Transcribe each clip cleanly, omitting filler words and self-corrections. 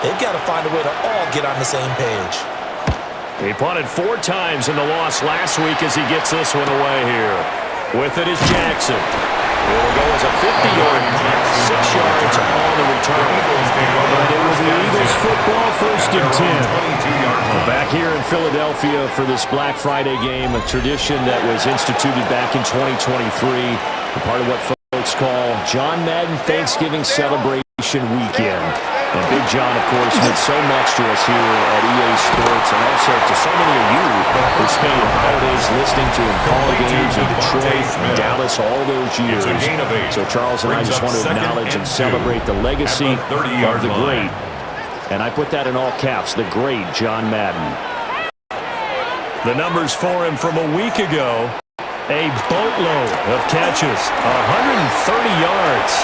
They've got to find a way to all get on the same page. He punted 4 times in the loss last week as he gets this one away here. With it is Jackson. It will go as a 50-yard punt, 6 yards on the return. But it will be Eagles football, 1st and 10. Back here in Philadelphia for this Black Friday game, a tradition that was instituted back in 2023, part of what folks call John Madden Thanksgiving Celebration Weekend. And Big John, of course, meant so much to us here at EA Sports, and also to so many of you who spent your holidays listening to him call games in Detroit, Dallas, all those years. So Charles and I just want to acknowledge and celebrate the legacy of the great, and I put that in all caps, the great John Madden. The numbers for him from a week ago, a boatload of catches, 130 yards.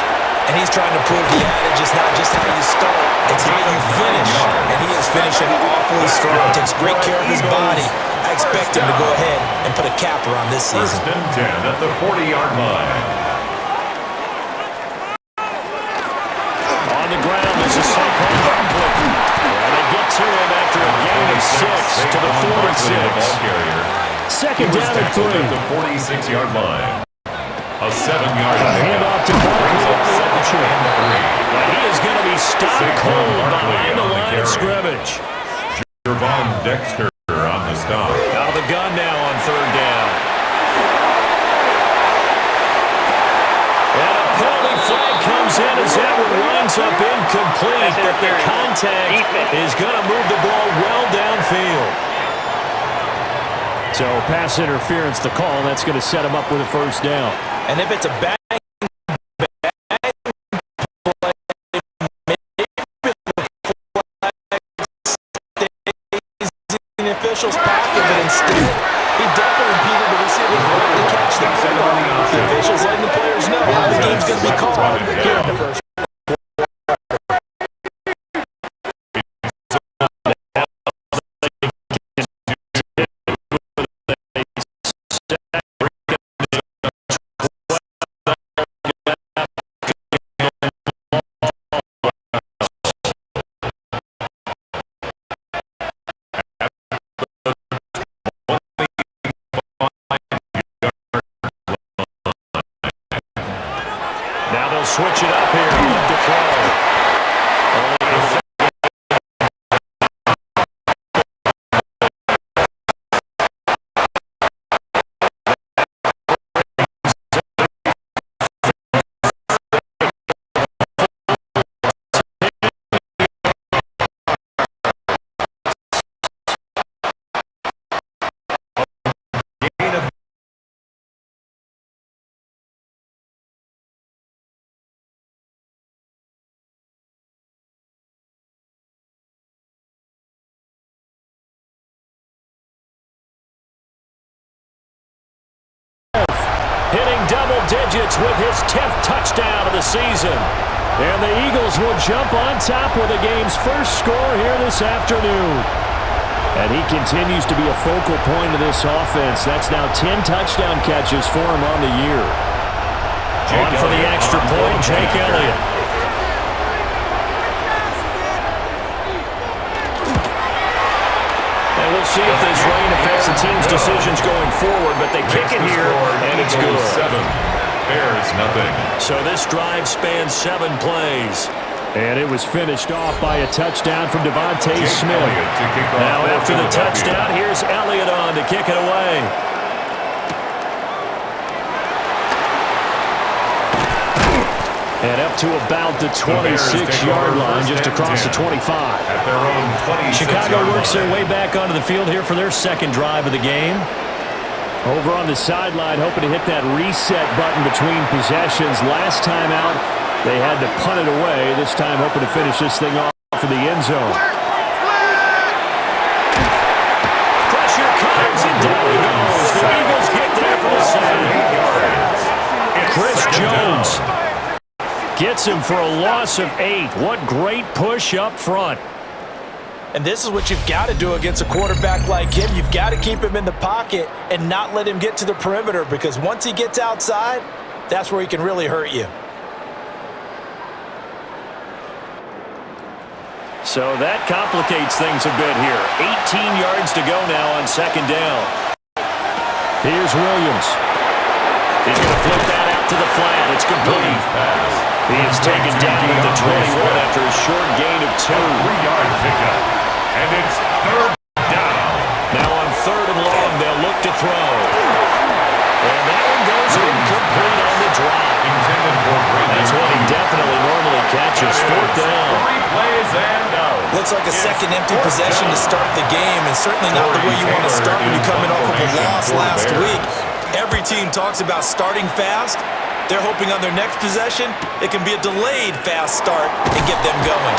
And he's trying to prove the adage is not just how you start, it's how you finish. And he is finishing awfully strong. Takes great care of his body. I expect him to go ahead and put a capper on this season. 1st and 10 at the 40-yard line. On the ground, there's a Saquon Barkley. And they get to him after a gain of 6 to the 46. 2nd down and 3. At the 46-yard line. A 7-yard handoff to Barkley. He is going to be stopped cold behind the line of scrimmage. Jervon Dexter on the stop. Out of the gun now on 3rd down. And a penalty flag comes in as that one winds up incomplete, but the contact is going to move the ball well downfield. So pass interference the call, and that's going to set him up with a 1st down. And if it's a bang play, the official's pocket, but instead he definitely impeded the receiver to catch the football. The officials letting the players know the game's going to be called here in the first. Switch it up here. To throw. Hitting double digits with his 10th touchdown of the season. And the Eagles will jump on top with the game's first score here this afternoon. And he continues to be a focal point of this offense. That's now 10 touchdown catches for him on the year. On for the extra point, Jake Elliott. And we'll see if this rain affects the team's decisions going forward, but they kick it here, and it's good. 7, Bears nothing. So this drive spans 7 plays. And it was finished off by a touchdown from Devontae Smith. Now after the touchdown, here's Elliott on to kick it away. And up to about the 26-yard line, just across the 25. At their own 26-yard Chicago works their way back onto the field here for their 2nd drive of the game. Over on the sideline, hoping to hit that reset button between possessions. Last time out, they had to punt it away. This time, hoping to finish this thing off for the end zone. Pressure comes, and down he goes. The Eagles get there for the sack. Chris Jones gets him for a loss of 8. What great push up front. And this is what you've got to do against a quarterback like him. You've got to keep him in the pocket and not let him get to the perimeter, because once he gets outside, that's where he can really hurt you. So that complicates things a bit here. 18 yards to go now on second down. Here's Williams. He's going to flip that out to the flat. It's complete. He is taken down at the 21 after a short gain of 2. 3-yard pickup. And it's third down. Now on third and long, they'll look to throw. And that one goes incomplete on the drop. Intended for Brandon. That's what he definitely normally catches. Fourth down. 3 plays and out. Looks like a second empty possession to start the game, and certainly not the way you want to start when you're coming off of a loss last week. Every team talks about starting fast. They're hoping on their next possession, it can be a delayed fast start and get them going.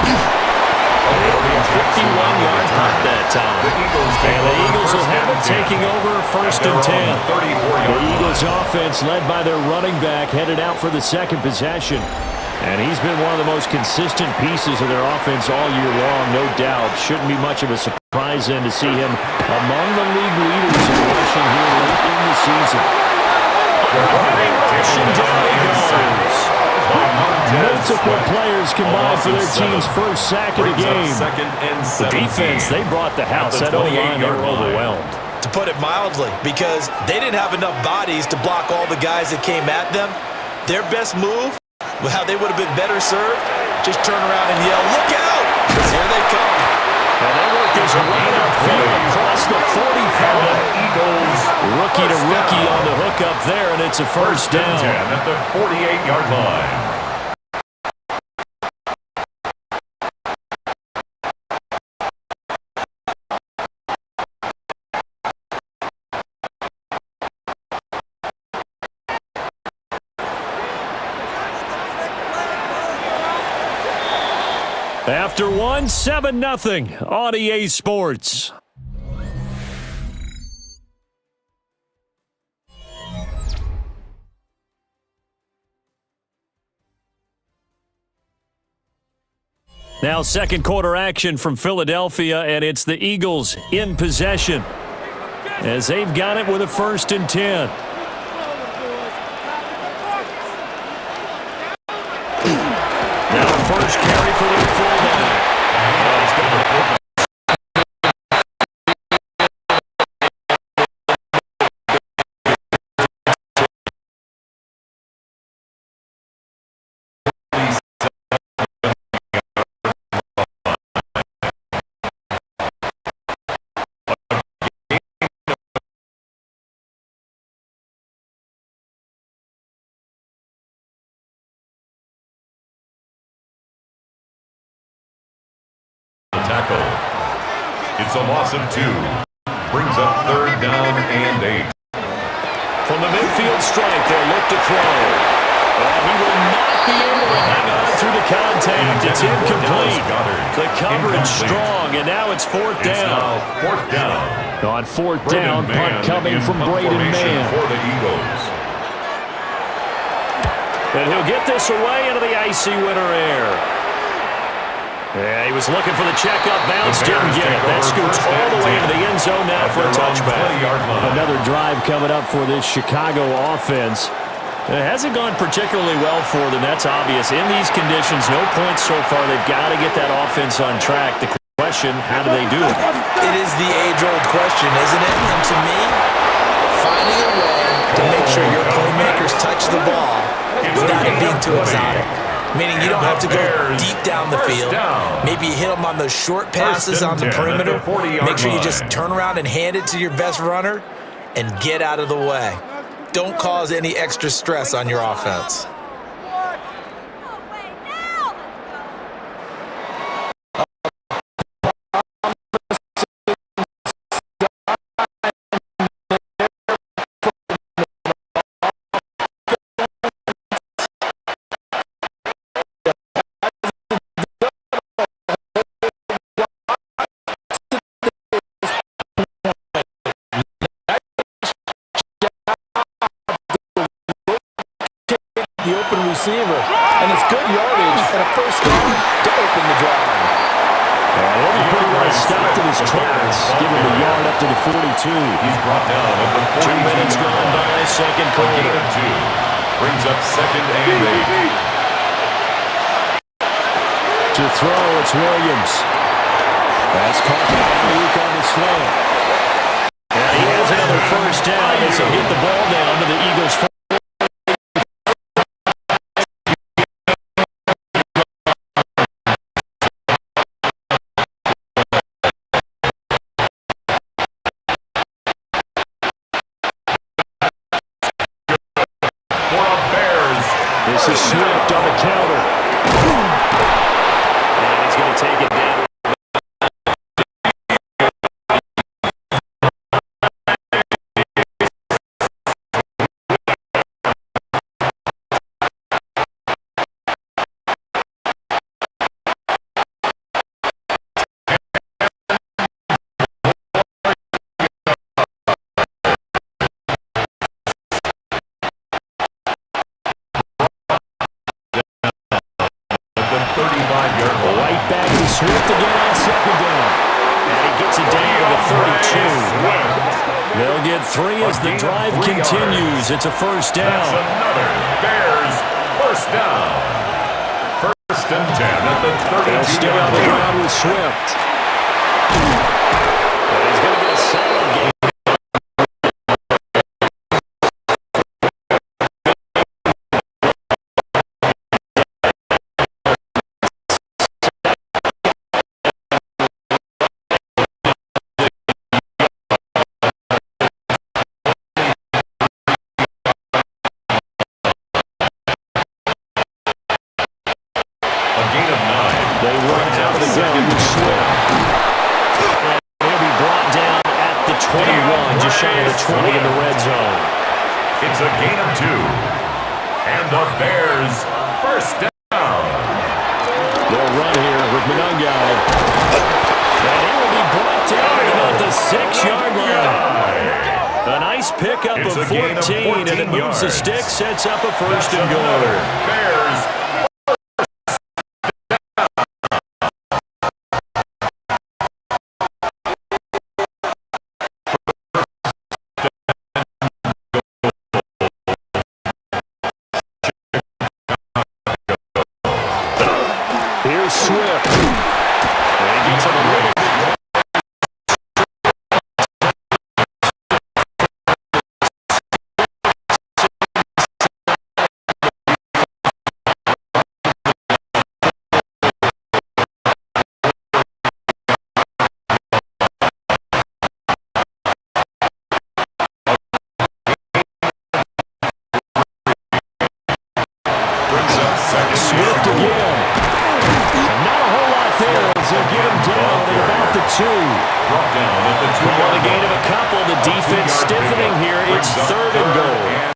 It'll be a 51-yard punt that time. And the Eagles will have it taking over first and 10. The Eagles offense led by their running back headed out for the second possession. And he's been one of the most consistent pieces of their offense all year long, no doubt. Shouldn't be much of a surprise then to see him among the league leaders in rushing here late in the season. Rushing down he goes. Multiple players combined for their team's first sack of the game. The defense, they brought the house. That O-line, they were overwhelmed. To put it mildly, because they didn't have enough bodies to block all the guys that came at them. Their best move, well, how they would have been better served, just turn around and yell, "Look out!" Because here they come. And they work this right upfield across the 45. Eagles. Rookie to rookie on the hook up there, and it's a first down. 10 at the 48-yard line. After one, 7-0 on EA Sports. Now second quarter action from Philadelphia, and it's the Eagles in possession as they've got it with a first and 10. Now first carry for their fullback. Tackle. It's a loss of 2. Brings up third down and 8. From the midfield strike, they'll look to throw. And he will not be able to hang on through the contact. It's incomplete. The coverage strong, and now it's fourth down. Fourth down. On fourth down, punt coming from Braden Mann. For the Eagles. And he'll get this away into the icy winter air. Yeah, he was looking for the checkup bounce, didn't get it. That scoots all the way into the end zone now for a touchback. Another drive coming up for this Chicago offense. It hasn't gone particularly well for them, that's obvious. In these conditions, no points so far. They've got to get that offense on track. The question, how do they do it? It is the age-old question, isn't it? And to me, finding a way to make sure your playmakers touch the ball without it being too exotic. Meaning you don't have to go deep down the field. Maybe you hit them on those short passes on the perimeter. Make sure you just turn around and hand it to your best runner and get out of the way. Don't cause any extra stress on your offense. The open receiver, and it's good yardage and a first down to open the drive. He'll be pretty well stopped in his tracks, giving the yard up to the 42. He's brought down at the 2 minutes gone by the second quarter. Gain of 2. Brings up second and 8. To throw, it's Williams. That's caught by Ayuk on the slant. And he has another first down as he'll get the ball down to the Eagles. This is Swift on the counter. And he's going to take it down. Right back to Swift again on second down. And he gets it down to the 32. They'll get 3 as the drive continues. It's a first down. That's another Bears first down. First and 10 at the 32. They'll stay on the ground with Swift. And he's going to get a solid game. They run out of the gun with Swift. And he'll be brought down at the 21, just shy of the 20 in the red zone. It's a gain of 2. And the Bears first down. They'll run here with Monangai. And he will be brought down at about the 6-yard line. A nice pickup of 14, and it moves the stick, sets up a first and goal. Bears. Here's Swift. And he gets him a little bit. Swift again. Not a whole lot there as they'll get him down at about the 2. Brought down at the 2. On the gain of a couple, the defense stiffening here. It's third and goal.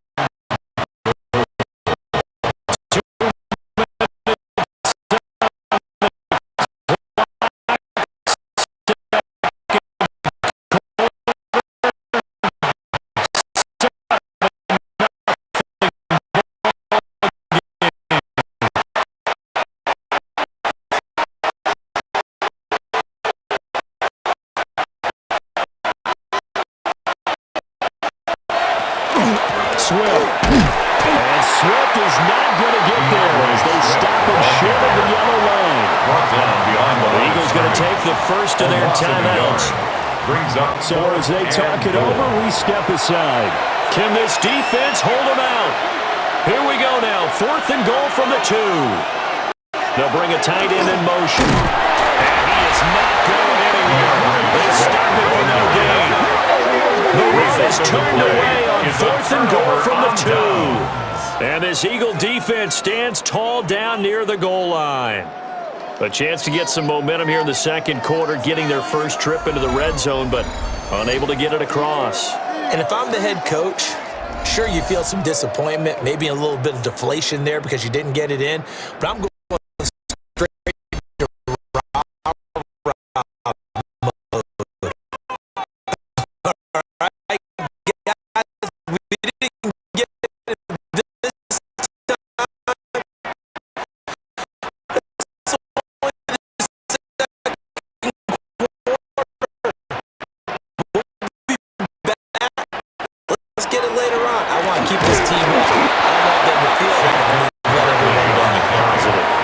Swift. And Swift is not going to get there as they stop him short of the yellow line. Brought down behind the line. Eagles going to take the first of their timeouts. Brings up So as they talk it over, we step aside. Can this defense hold them out? Here we go now. 4th and goal from the 2. They'll bring a tight end in motion. And he is not going anywhere. They stop him for no gain. The run is turned away on 4th and goal from the 2. And this Eagle defense stands tall down near the goal line. A chance to get some momentum here in the second quarter, getting their first trip into the red zone, but unable to get it across. And if I'm the head coach, sure, you feel some disappointment, maybe a little bit of deflation there because you didn't get it in, but I'm going straight to keep this team up. I want them to feel like let everyone down. Positive.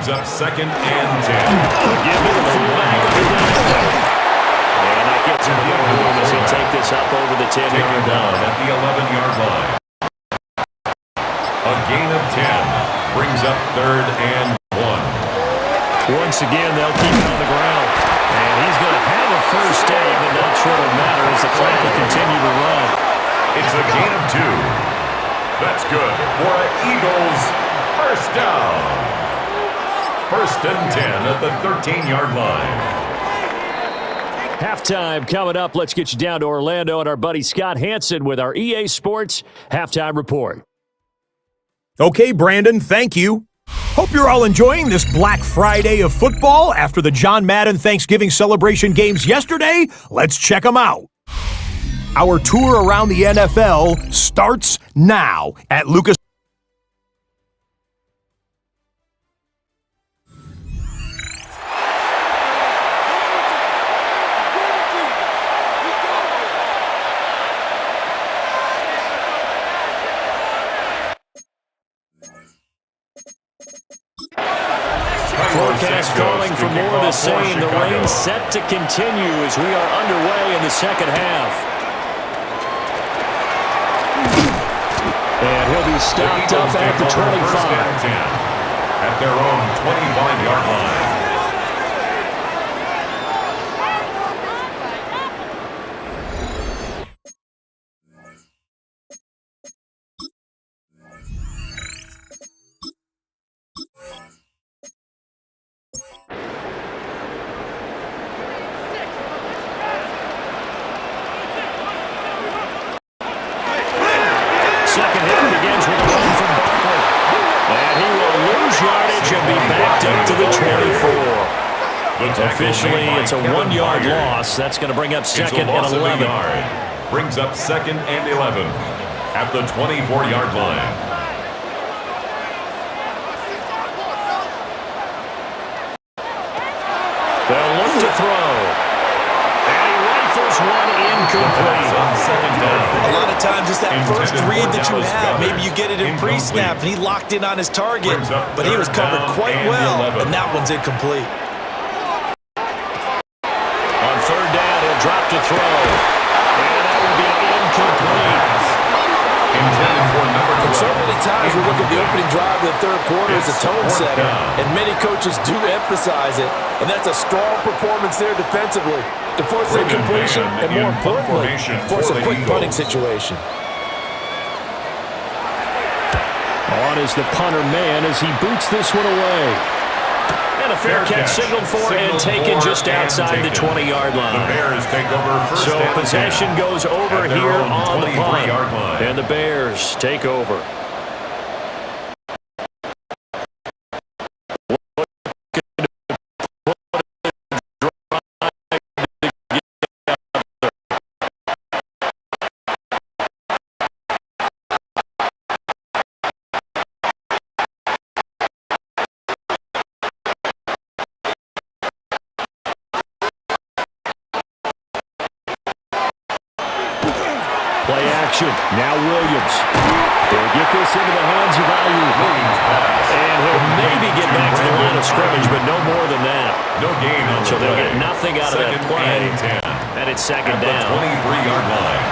brings up 2nd and 10. Give me the fullback of the down. And that gets him a little room as he'll take this up over the 10-yard down line. at the 11-yard line. A gain of 10 brings up 3rd and 1. Once again, they'll keep it on the ground. And he's going to have a first down, but not sure it'll matter as the clock will continue to run. It's a gain of 2. That's good for an Eagles first down. 1st and 10 at the 13-yard line. Halftime coming up. Let's get you down to Orlando and our buddy Scott Hansen with our EA Sports Halftime Report. Okay, Brandon, thank you. Hope you're all enjoying this Black Friday of football after the John Madden Thanksgiving celebration games yesterday. Let's check them out. Our tour around the NFL starts now at Lucas. Forecast calling for more of the same. The rain set to continue as we are underway in the second half. And he'll be stopped up at the 25. At their own 25-yard line. Second half begins with a run from Barkley. And he will lose yardage and be backed up to the 24. Officially, it's a 1-yard loss. That's going to bring up 2nd and 11. Brings up 2nd and 11 at the 24-yard line. They'll look to throw. And he rifles one incomplete. On 2nd down. A lot of times it's that first read that you have. Maybe you get it in pre-snap, and he locked in on his target, but he was covered quite well, and that one's incomplete. On 3rd down, he'll drop to throw. And that will be incomplete. Intended for number 12. And so many times we look at the opening drive of the third quarter as a tone setter, and many coaches do emphasize it, and that's a strong performance there defensively to force a completion and, more importantly, force a quick punting situation. On is the punter man as he boots this one away. And a fair catch signaled for and taken just outside the 20-yard line. The Bears take over first So and possession 10 goes over at their here own on the punt. 23-yard line. And the Bears take over. Play action. Now Williams. They'll get this into the hands of Ayuk. And he'll maybe get back to the line of scrimmage, but no more than that. No gain on So the they'll play. get nothing out of that Second play. and 10 And it's 2nd at the down. 23-yard line.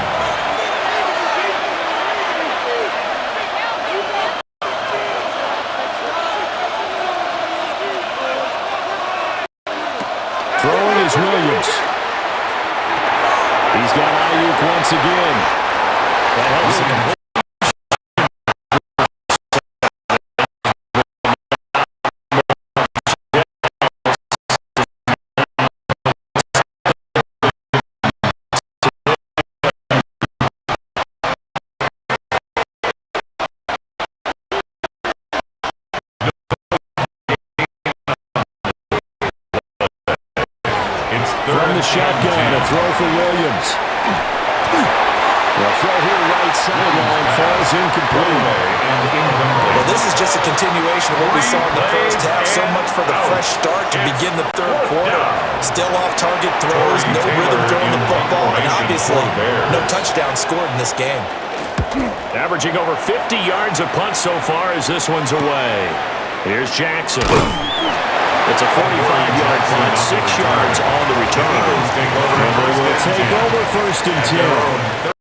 Throwing is Williams. He's got Ayuk once again. That helps him complete. From the shotgun, a throw for Williams. The throw here right sideline falls incomplete. Well, this is just a continuation of what we saw in the first half. So much for the fresh start to begin the third quarter. Still off-target throws, no rhythm throwing the football, and obviously no touchdown scored in this game. Averaging over 50 yards of punt so far as this one's away. Here's Jackson. It's a 45-yard punt, 6 yards on the return. And they will take over first and 10.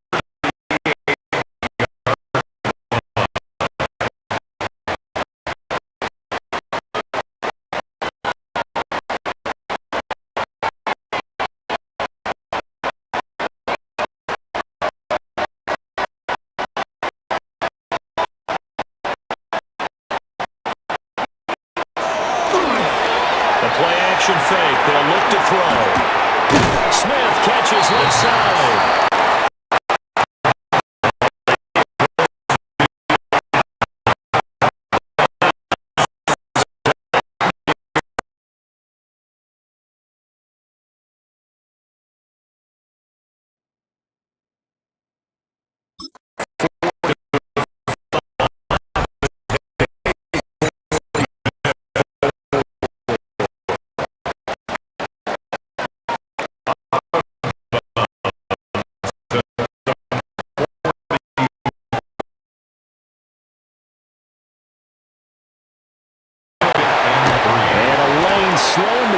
Play-action fake. They'll look to throw. Smith catches left side.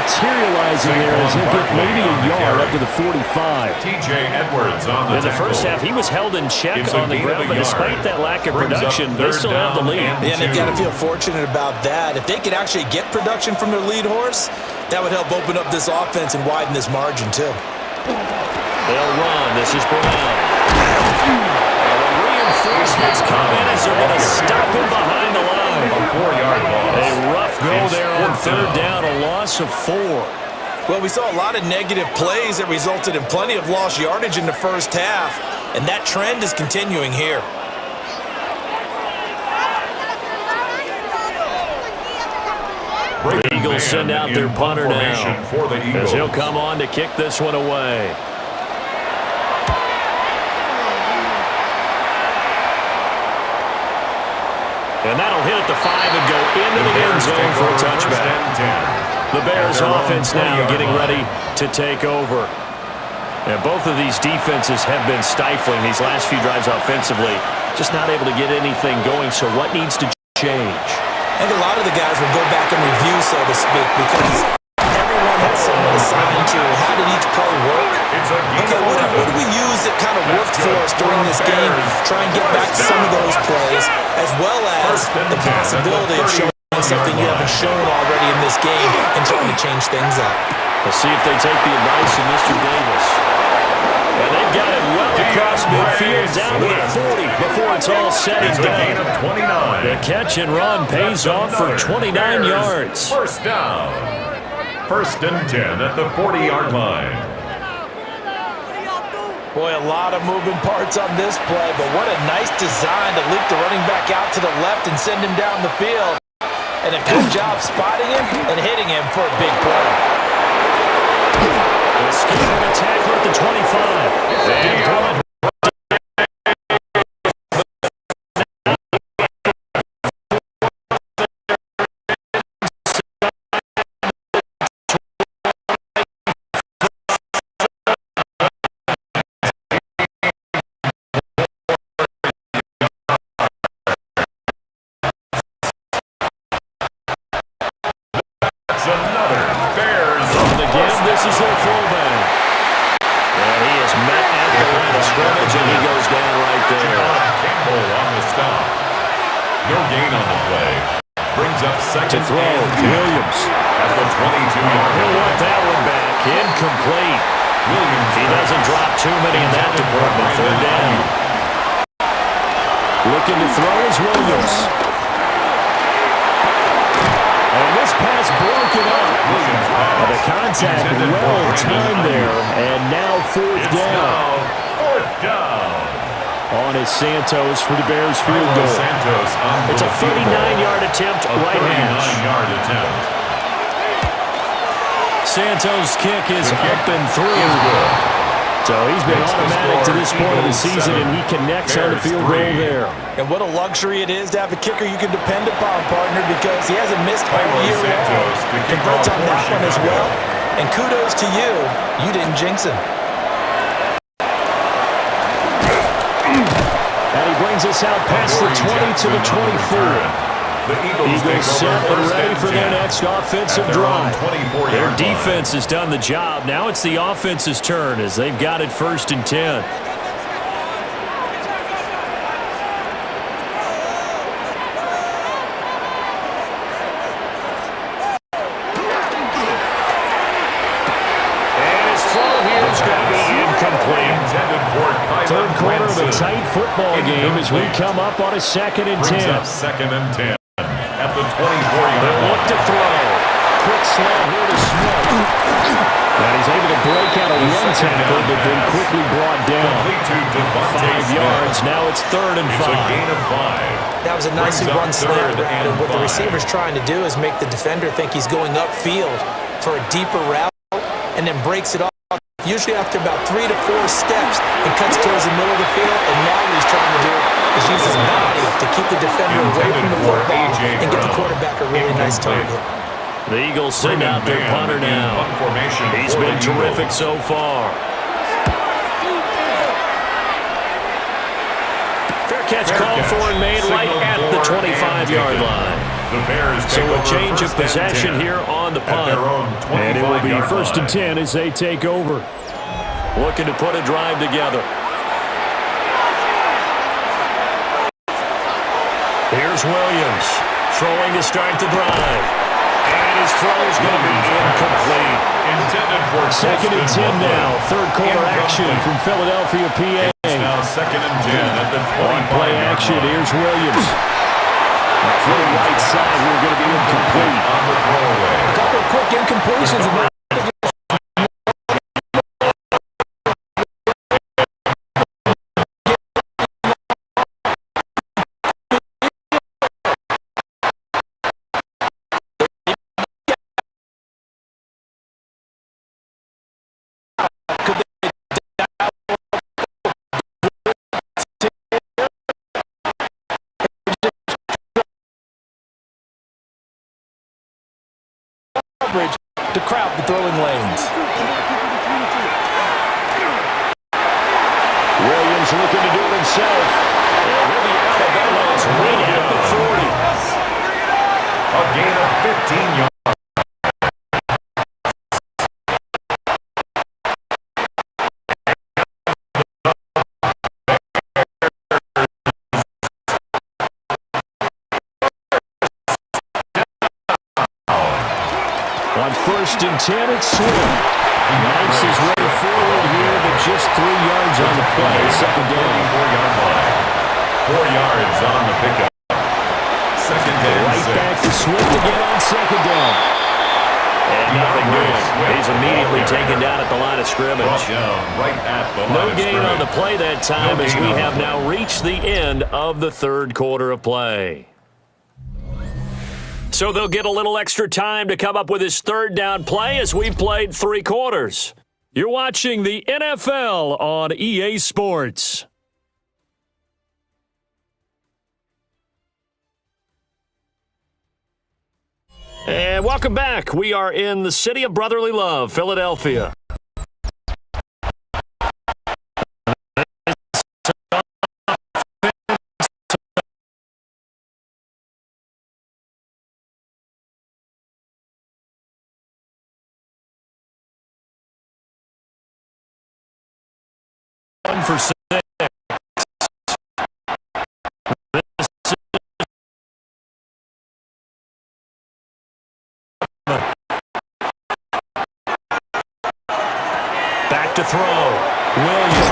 Materializing there as he'll get maybe a yard up to the 45. T.J. Edwards on the In the first half, he was held in check on the ground, but despite that lack of production, they still have the lead. Yeah, and they've got to feel fortunate about that. If they could actually get production from their lead horse, that would help open up this offense and widen this margin, too. They'll run. This is Brown. And the reinforcements come in as they're going to stop him behind the line. A 4-yard loss. A rough go there on third down, a loss of 4. Well, we saw a lot of negative plays that resulted in plenty of lost yardage in the first half, and that trend is continuing here. The Eagles send out their punter now for the Eagles. as he'll come on to kick this one away. And that'll hit at the 5 and go into the end zone for a touchback. The Bears offense now getting ready to take over. And both of these defenses have been stifling these last few drives offensively. Just not able to get anything going, so what needs to change? I think a lot of the guys will go back and review, so to speak, because everyone has someone assigned to how did each play work. Okay, what do we use that kind of worked for us during this game? Try and get back to some of those plays, as well as the possibility of showing something you haven't shown already in this game and trying to change things up. We'll see if they take the advice of Mr. Davis. And they've got it well across midfield down to the 40 before it's all said and done. The catch and run pays off for 29 yards. First down. First and 10 at the 40-yard line. Boy, a lot of moving parts on this play, but what a nice design to leak the running back out to the left and send him down the field. And a good job spotting him and hitting him for a big play. Escaping a tackle at the 25. And punt. This is their fullback. And he is met at the line of scrimmage, and he goes down right there. Campbell on the stop. No gain on the play. Brings up second to throw. Williams at the 22-yard line. He'll want that one back. Incomplete. Williams. He doesn't drop too many in that department. Third down. Looking to throw is Williams. And this pass broken up. The contact well timed there, and now fourth down. Fourth down. On is Santos for the Bears field goal. It's a 39-yard attempt, right hash. 39-yard attempt. Santos' kick is up and through. So he's been automatic to this point of the season, and he connects on the field goal there. And what a luxury it is to have a kicker you can depend upon, partner, because he hasn't missed all year long. Congrats on that one as well. And kudos to you. You didn't jinx him. And he brings us out past the 20 to the 24. The Eagles set and ready for their 10 next offensive at their own drive. 24-yard Their line. defense has done the job. Now it's the offense's turn as they've got it 1st and 10. Third quarter of a tight football game as we come up on a 2nd and 10. Up 2nd and 10 at the 24-yard They'll look to throw. Quick slant here to Smith. And he's able to break out a one tackle, but then quickly brought down. 5 yards. Now it's 3rd and 5. It's a gain of 5. That was a nicely run slant. And what the receiver's trying to do is make the defender think he's going upfield for a deeper route and then breaks it off. Usually after about 3 to 4 steps and cuts towards the middle of the field. And now what he's trying to do is use his body to keep the defender away from the football and get the quarterback a really nice target. The Eagles send out their punter now. He's been terrific so far. Fair catch called for and made right at the 25-yard line. So a change of possession here on the punt. And it will be 1st and 10 as they take over. Looking to put a drive together. Here's Williams. Throwing to start the drive. And his throw is going to be incomplete. 2nd and 10 now. 3rd quarter action from Philadelphia, PA. Now 2nd and 10 at the 25-yard play action. Here's Williams. For the right side, we're going to be incomplete. on the throwaway. A couple of quick incompletions. To crowd the throwing lanes. Williams looking to do it himself. And he'll be out of bounds right at the 40. A gain of 15 yards. On 1st and 10, it's Swift. Nice his way forward here, but just 3 yards on the play. 2nd down. 4-yard line. 4 yards on the pickup. 2nd and Right 6. back to Swift again on 2nd down. And nothing doing. He's immediately taken down at the line of scrimmage. Right at the No line of gain on scrimmage. the play that time as gain we on the have play. now reached the end of the 3rd quarter of play. So they'll get a little extra time to come up with his 3rd down play as we played 3 quarters. You're watching the NFL on EA Sports. And welcome back. We are in the city of brotherly love, Philadelphia. For 6. Back to throw. Williams.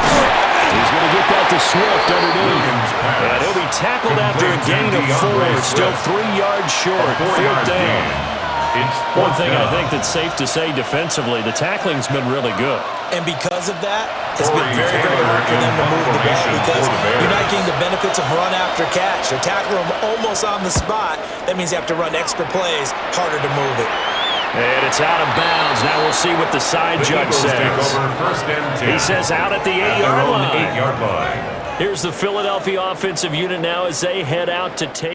He's going to get that to Swift underneath. And he'll be tackled after a gain of 4. Still 3 yards short. 4th down. One thing I think that's safe to say defensively, the tackling's been really good. And because of that, it's been very, very hard for them to move the ball because you're not getting the benefits of run after catch. They're tackling them almost on the spot. That means you have to run extra plays, harder to move it. And it's out of bounds. Now we'll see what the side judge says. He says out at the 8-yard line. Here's the Philadelphia offensive unit now as they head out to take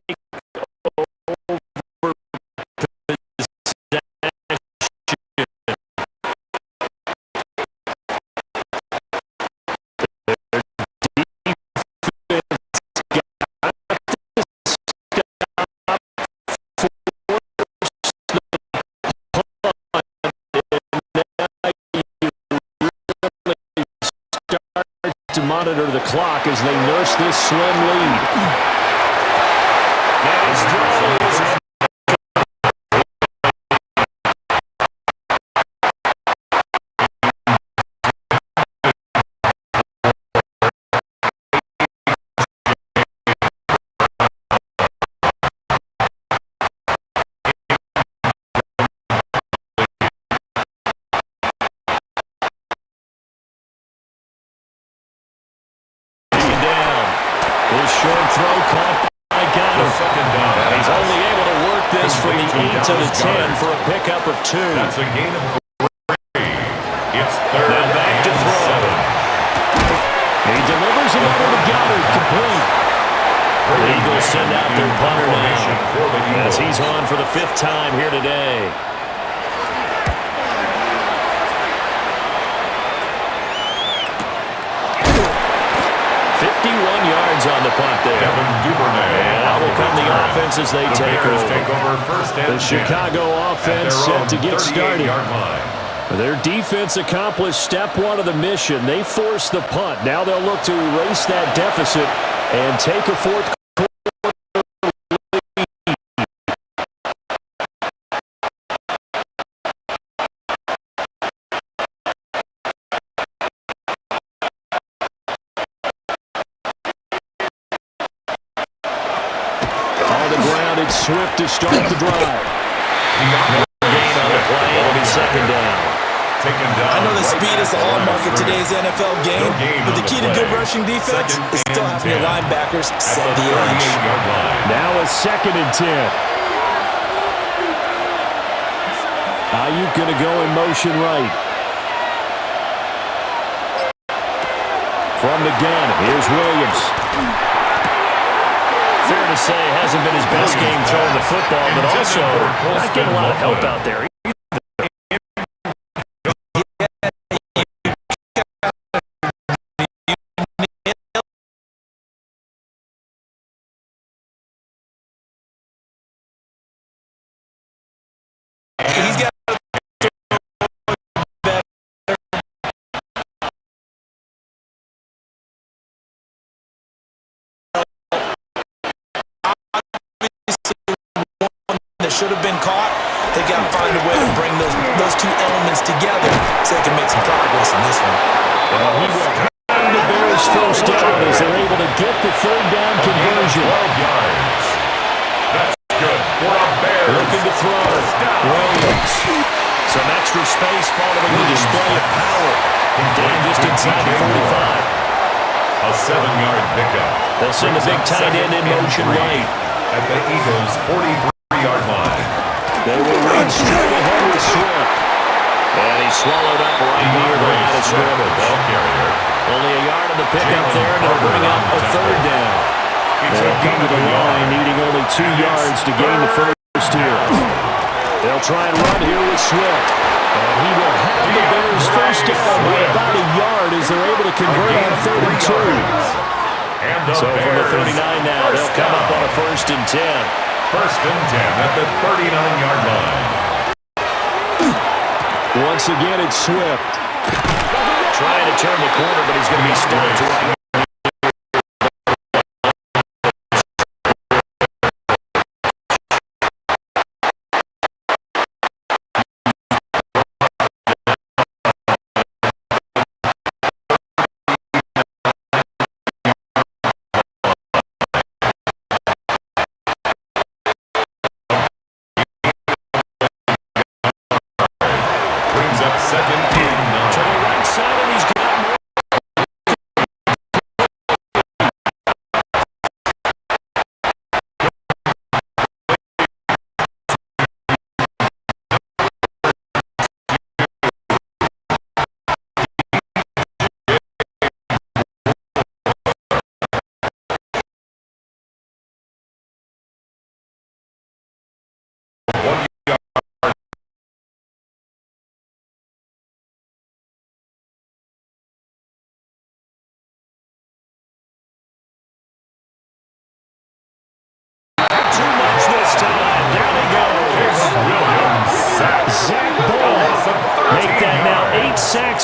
monitor the clock as they nurse this slim lead. And his throw is short throw caught by Gunner. He's only able to work this from the 8 to the 10 for a pickup of 2. That's a gain of 3. It's third now back to throw. He delivers it over to Gunner, complete. The Eagles send out their punter now as he's on for the 5th time here today. On the punt there. And out will come the offense as they take over. The Chicago offense set to get started. Their defense accomplished step 1 of the mission. They forced the punt. Now they'll look to erase that deficit and take a 4th quarter. Swift to start the drive. Gain on the play. It'll be 2nd down. I know that speed is the hallmark of today's NFL game, but the key to good rushing defense is still having your linebackers set the edge. Now a 2nd and 10. Ayuk going to go in motion right. From the gun, here's Williams. Fair to say, hasn't been his best game throwing the football, but also not getting a lot of help out there. He's got should have been caught. They got to find a way to bring those 2 elements together so they can make some progress in this one. Well, he will have the Bears' first down as they're able to get the 3rd down conversion. 12 yards. That's good for a Bears. Looking to throw. Williams. Some extra space following the display of power. Down just inside the 45. A 7-yard pickup. They'll send the big tight end in motion right. At the Eagles' 43-yard line. They will run straight ahead with Swift. And he's swallowed up right near the line of scrimmage. Only a yard on the pickup there, and it'll bring up a 3rd down. They'll come to the line, needing only 2 yards to gain the first here. They'll try and run here with Swift. And he will have the Bears' first down by about a yard as they're able to convert on 3rd and 2. So from the 39 now, they'll come up on a 1st and 10. 1st and 10 at the 39-yard line. Once again, it's Swift. Trying to turn the corner, but he's going to be stopped right.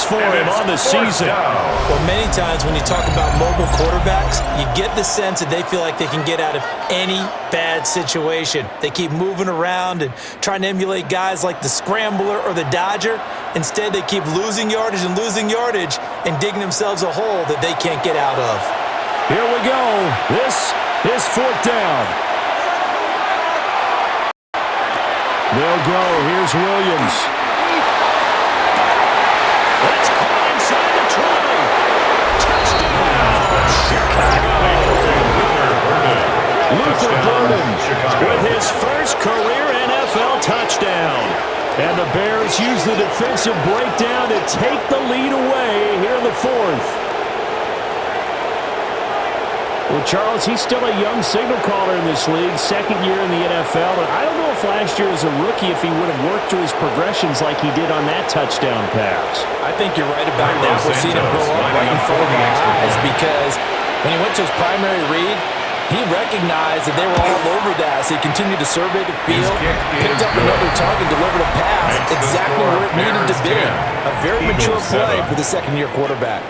for him on the season. Well, many times when you talk about mobile quarterbacks, you get the sense that they feel like they can get out of any bad situation. They keep moving around and trying to emulate guys like the Scrambler or the Dodger. Instead, they keep losing yardage and digging themselves a hole that they can't get out of. Here we go. This is 4th down. They'll go. Here's Williams. Let's call inside the 20. Touchdown, Chicago. Luther Burden with his first career NFL touchdown. And the Bears use the defensive breakdown to take the lead away here in the 4th. Well, Charles, he's still a young signal caller in this league, second year in the NFL. And I don't know if last year as a rookie, if he would have worked through his progressions like he did on that touchdown pass. I think you're right about that. We're seeing him grow up right in front of our eyes because when he went to his primary read, he recognized that they were all over that, so he continued to survey the field, picked up another target, delivered a pass exactly where it needed to be. A very mature play for the second-year quarterback.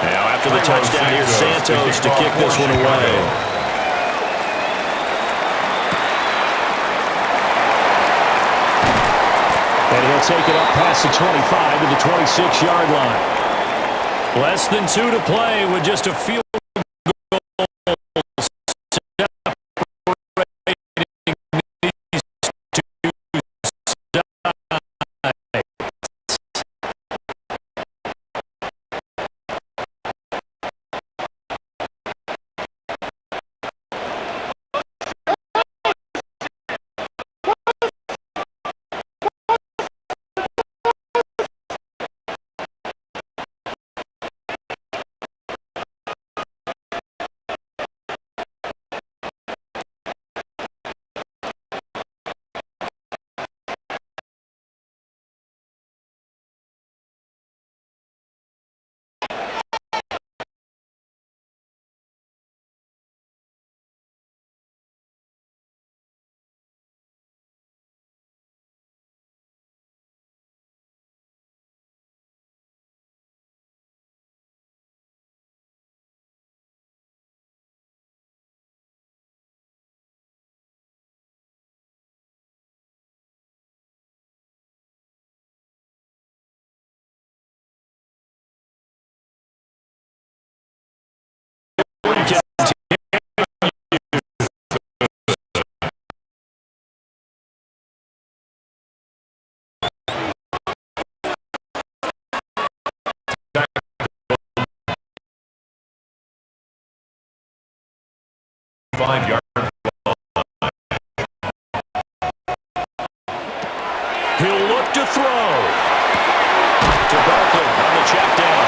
Now after the touchdown, here's Santos to kick this one away. And he'll take it up past the 25 to the 26-yard line. Less than 2 to play with just a field goal separating these two sides. He'll look to throw. To Barkley on the check down.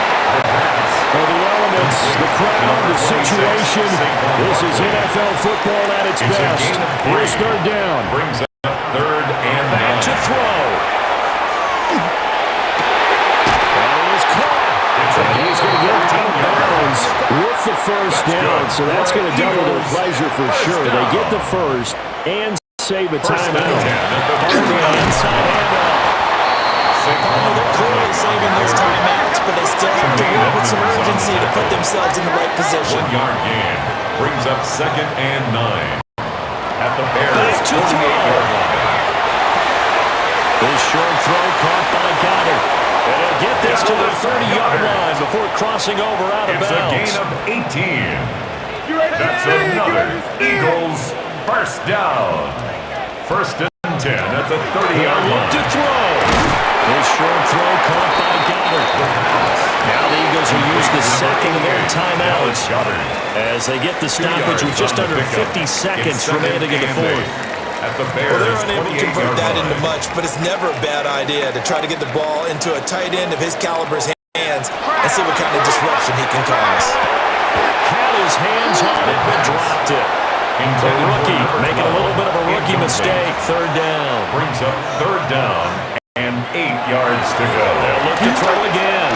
For the elements, the crowd, the situation. This is NFL football at its best. Here's 3rd down. Brings up 3rd and Back to throw. And he is caught. And he's going to get out of bounds with the first down. So that's going to double their pleasure for sure. They get the first and save a timeout. Inside handoff. They're clearly saving those timeouts, but they still have to work with some urgency to put themselves in the right position. 1-yard gain brings up 2nd and 9 at the Bears' Back to throw. 48-yard line. This short throw caught by Goddard. And he'll get this to the 30-yard line before crossing over out of bounds. It's a gain of 18. That's another Eagles first down. 1st and 10 at the 30-yard line. To throw. This short throw caught by Goddard. Now the Eagles will use the second of their timeouts as they get the stoppage with just under 50 seconds remaining in the 4th. Well, they're unable to convert that into much, but it's never a bad idea to try to get the ball into a tight end of his caliber's hands and see what kind of disruption he can cause. Had his hands on it, but dropped it. The rookie making a little bit of a rookie mistake. 3rd down. Brings up 3rd down and 8 yards to go. They'll look to throw again.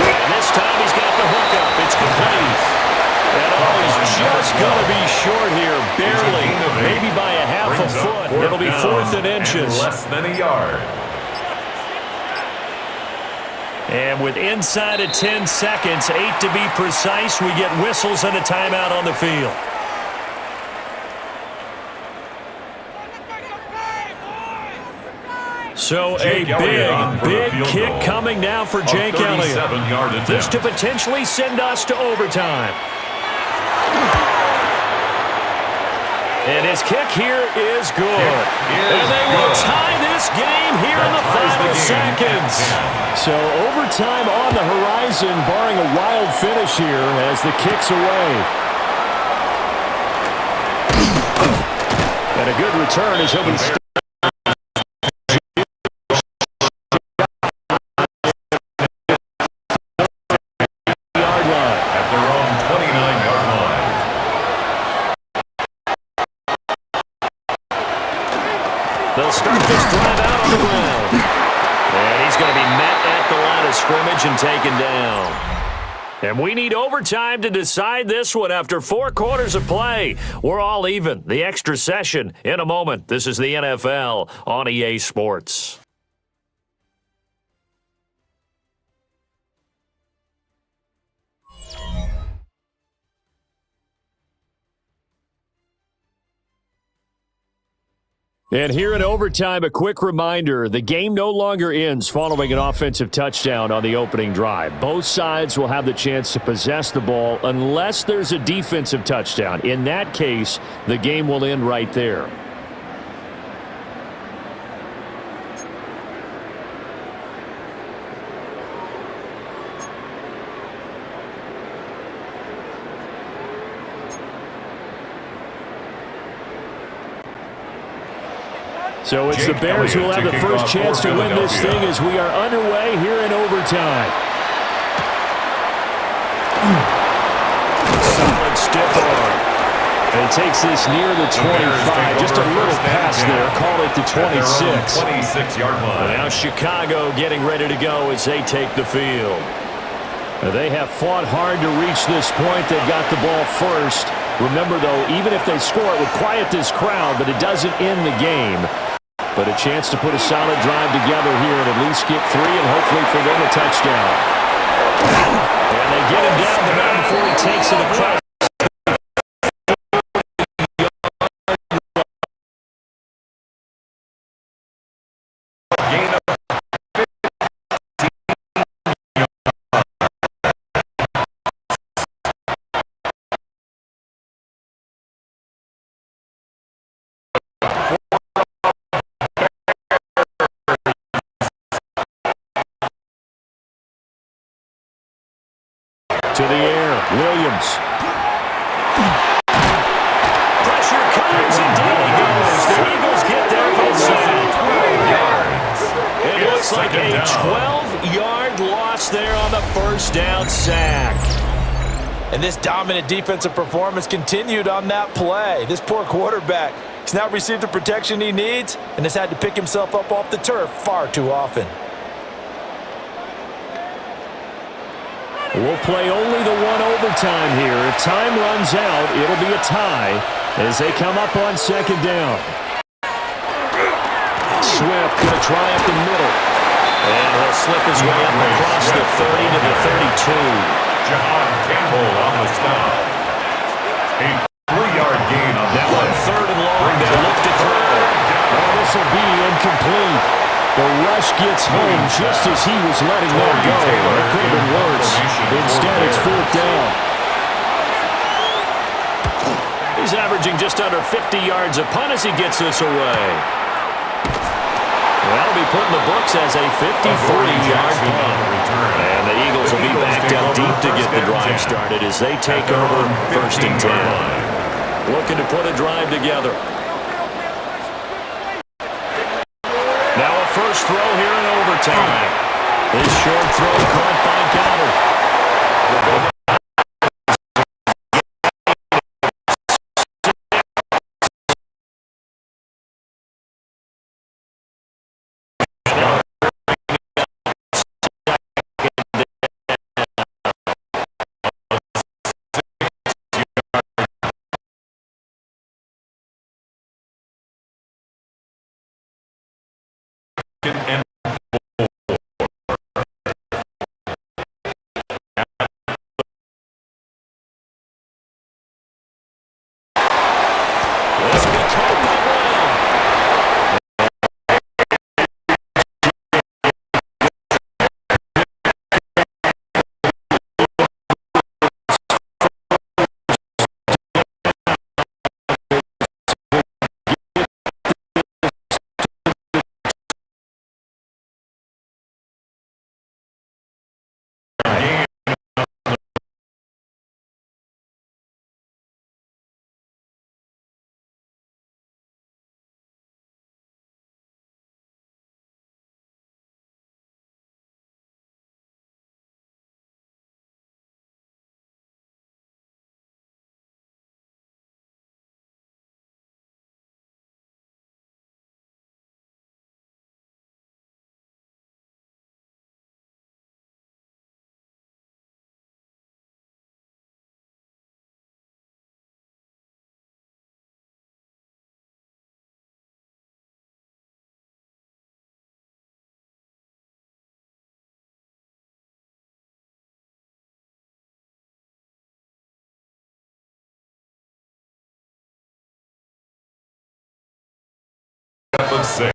And this time he's got the hookup. It's complete. And all his just going to be short here, barely, maybe by a half a foot. It'll be 4th and inches. Less than a yard. And with inside of 10 seconds, 8 to be precise, we get whistles and a timeout on the field. So a big kick coming now for Jake Elliott. This to potentially send us to overtime. And his kick here is good. And they will tie this game here in the final seconds. So overtime on the horizon, barring a wild finish here as the kick's away. And a good return as he'll be stopped. They'll start this drive out on the ground. And he's going to be met at the line of scrimmage and taken down. And we need overtime to decide this one after 4 quarters of play. We're all even. The extra session in a moment. This is the NFL on EA Sports. And here in overtime, a quick reminder, the game no longer ends following an offensive touchdown on the opening drive. Both sides will have the chance to possess the ball unless there's a defensive touchdown. In that case, the game will end right there. So it's the Bears who will have the first chance to win this thing as we are underway here in overtime. Solid stiff arm. And it takes this near the 25. Just a little pass there. Call it the 26. 26-yard line. Now Chicago getting ready to go as they take the field. They have fought hard to reach this point. They've got the ball first. Remember, though, even if they score, it would quiet this crowd, but it doesn't end the game. But a chance to put a solid drive together here and at least get 3 and hopefully for them a touchdown. And they get him down the mound before he takes it across. To the air, Williams. Pressure comes and down he goes. The Eagles get there for the sack. It looks like a 12-yard loss there on the first down sack. And this dominant defensive performance continued on that play. This poor quarterback has not received the protection he needs and has had to pick himself up off the turf far too often. We'll play only the one overtime here. If time runs out, it'll be a tie as they come up on second down. Swift going to try up the middle. And he'll slip his way up across the 30 to the 32. John Campbell on the stop. A 3-yard gain on the now play. on 3rd and long, they'll look to throw. Well, this will be incomplete. The rush gets home just as he was letting that go. It could have been worse. Instead, it's 4th down. He's averaging just under 50 yards a punt as he gets this away. That'll be put in the books as a 53-yard punt. And the Eagles will be backed out deep to get the drive started as they take over 1st and 10. Looking to put a drive together. Now a first throw here in overtime. This short throw caught by Goddard. and This will be caught by Brown. of 6.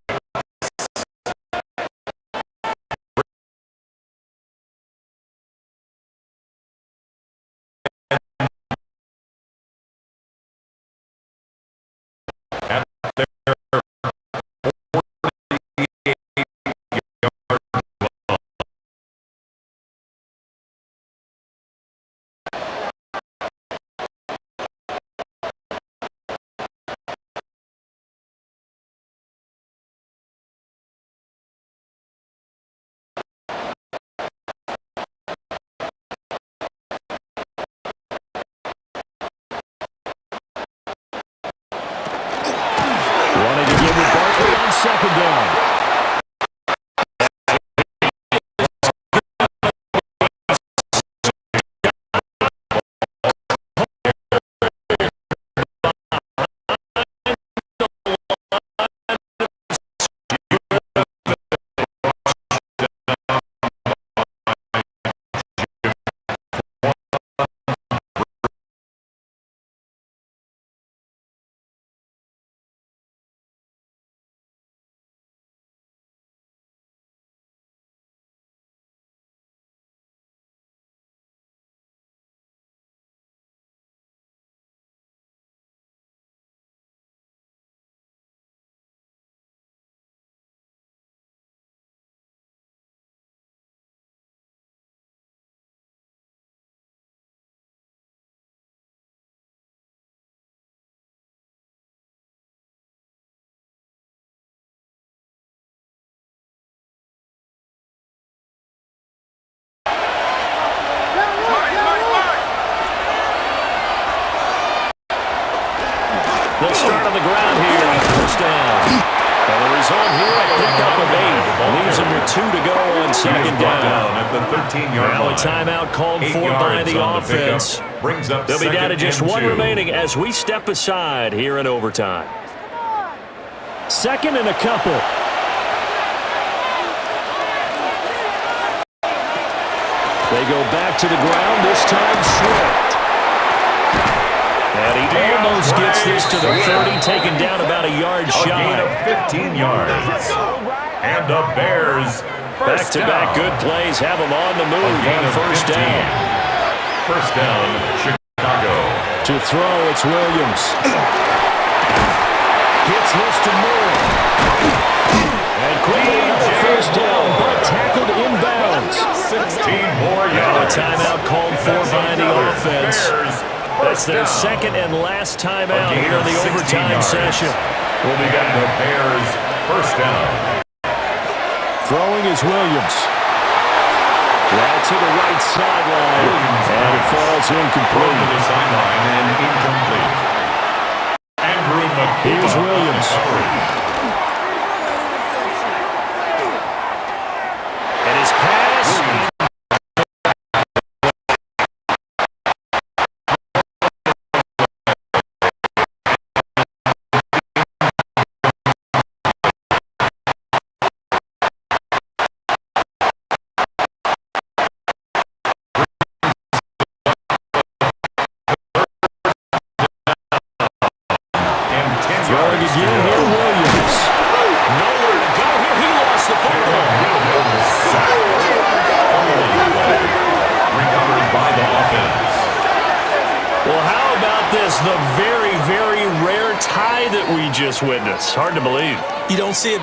At their 48-yard line. Wanting to give it Barkley on second down. They'll start on the ground here on first down. And the result here, a pickup of 8. Leaves them with 2 to go on second down. At the 13-yard Now line. a timeout called for by the offense. Brings up They'll be down to just 1 2. remaining as we step aside here in overtime. Second and a couple. They go back to the ground, this time Swift. And he almost gets this to the 30, taken down about a yard A gain shy. of 15 yards. And the Bears Back-to-back good plays have them on the move on first down. First down, Chicago. To throw, it's Williams. Gets this to Moore. And quickly another first down, but tackled inbounds. 16 more Now a yards. timeout called for by the Another offense. Bears That's their first down. second and last timeout A gain here in of the 16 overtime yards. session. We'll be And back. the Bears first down. Throwing is Williams. Right to the right sideline. And it falls Thrown to incomplete. the sideline and incomplete. Andrew McCullough. Here's Williams. And his pass. Throwing again here, Williams. Nowhere to go here. He lost the football. Recovered by the offense. Well, how about this? The very, very rare tie that we just witnessed. Hard to believe. You don't see it